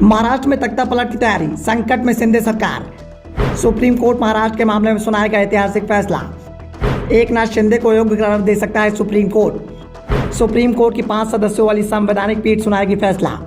महाराष्ट्र में तख्ता पलट की तैयारी, संकट में शिंदे सरकार। सुप्रीम कोर्ट महाराष्ट्र के मामले में सुनाएगा ऐतिहासिक फैसला। एकनाथ शिंदे को योग्य करार दे सकता है सुप्रीम कोर्ट। सुप्रीम कोर्ट की 5 सदस्यों वाली संवैधानिक पीठ सुनाएगी फैसला।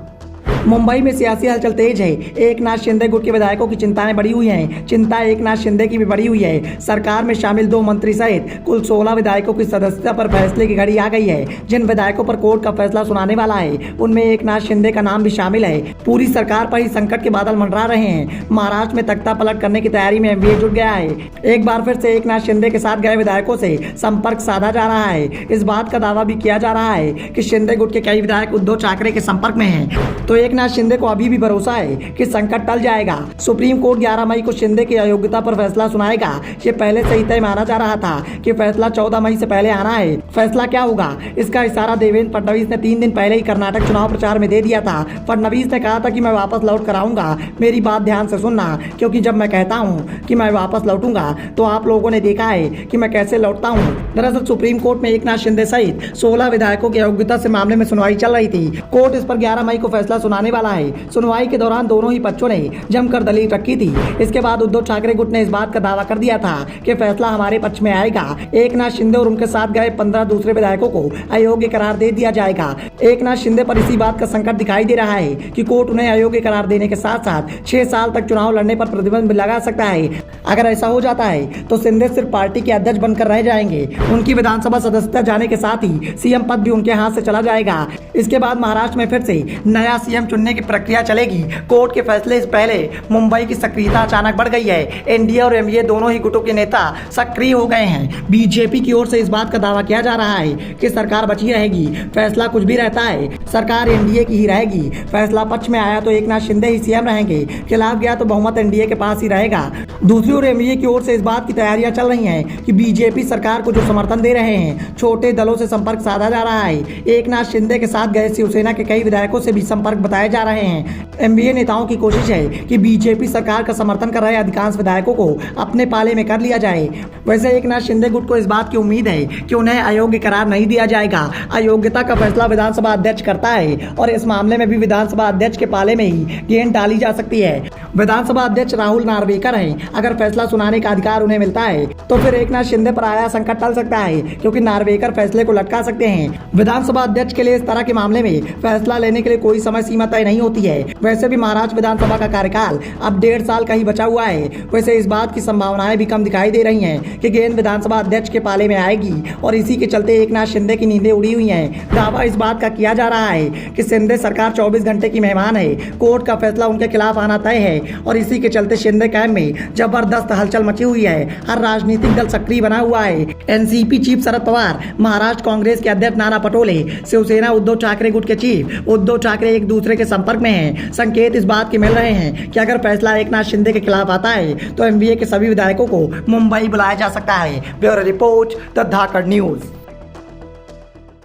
मुंबई में सियासी हलचल तेज है। एकनाथ शिंदे गुट के विधायकों की चिंताएं बढ़ी हुई हैं। चिंता एकनाथ शिंदे की भी बढ़ी हुई है। सरकार में शामिल 2 मंत्री सहित कुल 16 विधायकों की सदस्यता पर फैसले की घड़ी आ गई है। जिन विधायकों पर कोर्ट का फैसला सुनाने वाला है उनमें एकनाथ शिंदे का नाम भी शामिल है। पूरी सरकार पर ही संकट के बादल मंडरा रहे हैं। महाराष्ट्र में तख्ता पलट करने की तैयारी में एमवीए जुट गया है। एक बार फिर से एकनाथ शिंदे के साथ गए विधायकों से संपर्क साधा जा रहा है। इस बात का दावा भी किया जा रहा है कि शिंदे गुट के कई विधायक उद्धव ठाकरे के संपर्क में हैं। तो एकनाथ शिंदे को अभी भी भरोसा है कि संकट टल जाएगा। सुप्रीम कोर्ट 11 मई को शिंदे की अयोग्यता पर फैसला सुनाएगा। ये पहले से ही तय माना जा रहा था कि फैसला 14 मई से पहले आना है। फैसला क्या होगा, इसका इशारा देवेंद्र फडणवीस ने 3 दिन पहले ही कर्नाटक चुनाव प्रचार में दे दिया था। फडणवीस ने कहा था कि मैं वापस लौट कर आऊंगा। मेरी बात ध्यान से सुनना, क्योंकि जब मैं कहता हूँ कि मैं वापस लौटूंगा तो आप लोगों ने देखा है कि मैं कैसे लौटता हूँ। दरअसल सुप्रीम कोर्ट में एकनाथ शिंदे सहित 16 विधायकों की अयोग्यता से मामले में सुनवाई चल रही थी। कोर्ट इस पर 11 मई को फैसला सुनाने वाला है। सुनवाई के दौरान दोनों ही पक्षों ने जमकर दलील रखी थी। इसके बाद उद्धव ठाकरे गुट ने इस बात का दावा कर दिया था कि फैसला हमारे पक्ष में आएगा। एकनाथ शिंदे और उनके साथ गए 15 दूसरे विधायकों को अयोग्य करार दे दिया जाएगा। एकनाथ शिंदे पर इसी बात का संकट दिखाई दे रहा है कि कोर्ट उन्हें अयोग्य करार देने के साथ साथ 6 साल तक चुनाव लड़ने पर प्रतिबंध लगा सकता है। अगर ऐसा हो जाता है तो शिंदे सिर्फ पार्टी के अध्यक्ष बनकर रह जाएंगे। उनकी विधानसभा सदस्यता जाने के साथ ही सीएम पद भी उनके हाथ से चला जाएगा। इसके बाद महाराष्ट्र में फिर से नया सीएम चुनने की प्रक्रिया चलेगी। कोर्ट के फैसले से पहले मुंबई की सक्रियता अचानक बढ़ गई है। एनडीए और एमवीए दोनों ही गुटों के नेता सक्रिय हो गए हैं। बीजेपी की ओर से इस बात का दावा किया जा रहा है कि सरकार बची रहेगी। फैसला कुछ भी रहता है, सरकार एनडीए की ही रहेगी। फैसला पक्ष में आया तो एकनाथ शिंदे ही सीएम रहेंगे, खिलाफ गया तो बहुमत एनडीए के पास ही रहेगा। दूसरी ओर एमवीए की ओर से इस बात की तैयारियां चल रही हैं कि बीजेपी सरकार को जो समर्थन दे रहे हैं, छोटे दलों से संपर्क साधा जा रहा है। एकनाथ शिंदे के साथ गए शिवसेना के कई विधायकों से भी संपर्क बताए जा रहे हैं। एमवीए नेताओं की कोशिश है कि बीजेपी सरकार का समर्थन कर रहे अधिकांश विधायकों को अपने पाले में कर लिया जाए। वैसे एकनाथ शिंदे गुट को इस बात की उम्मीद है कि उन्हें अयोग्य करार नहीं दिया जाएगा। अयोग्यता का फैसला विधानसभा अध्यक्ष करता है और इस मामले में भी विधानसभा अध्यक्ष के पाले में ही गेंद डाली जा सकती है। विधानसभा अध्यक्ष राहुल नार्वेकर हैं। अगर फैसला सुनाने का अधिकार उन्हें मिलता है तो फिर एकनाथ शिंदे पर आया संकट टल सकता है, क्योंकि नार्वेकर फैसले को लटका सकते हैं। विधानसभा अध्यक्ष के लिए इस तरह के मामले में फैसला लेने के लिए कोई समय सीमा तय नहीं होती है। वैसे भी महाराष्ट्र विधानसभा का कार्यकाल अब 1.5 साल का ही बचा हुआ है। वैसे इस बात की संभावनाएं भी कम दिखाई दे रही हैं कि गेंद विधानसभा अध्यक्ष के पाले में आएगी और इसी के चलते एकनाथ शिंदे की नींदें उड़ी हुई हैं। दावा इस बात का किया जा रहा है कि शिंदे सरकार 24 घंटे की मेहमान है। कोर्ट का फैसला उनके खिलाफ आना तय है और इसी के चलते शिंदे कैंप में जबरदस्त हलचल मची हुई है। हर राजनीतिक दल सक्रिय बना हुआ है। एनसीपी चीफ शरद पवार, महाराष्ट्र कांग्रेस के अध्यक्ष नाना पटोले, शिवसेना उद्धव ठाकरे गुट के चीफ उद्धव ठाकरे एक दूसरे के संपर्क में हैं। संकेत इस बात के मिल रहे हैं कि अगर फैसला एकनाथ शिंदे के खिलाफ आता है तो एमवीए के सभी विधायकों को मुंबई बुलाया जा सकता है। Bureau report, the Dhakad news.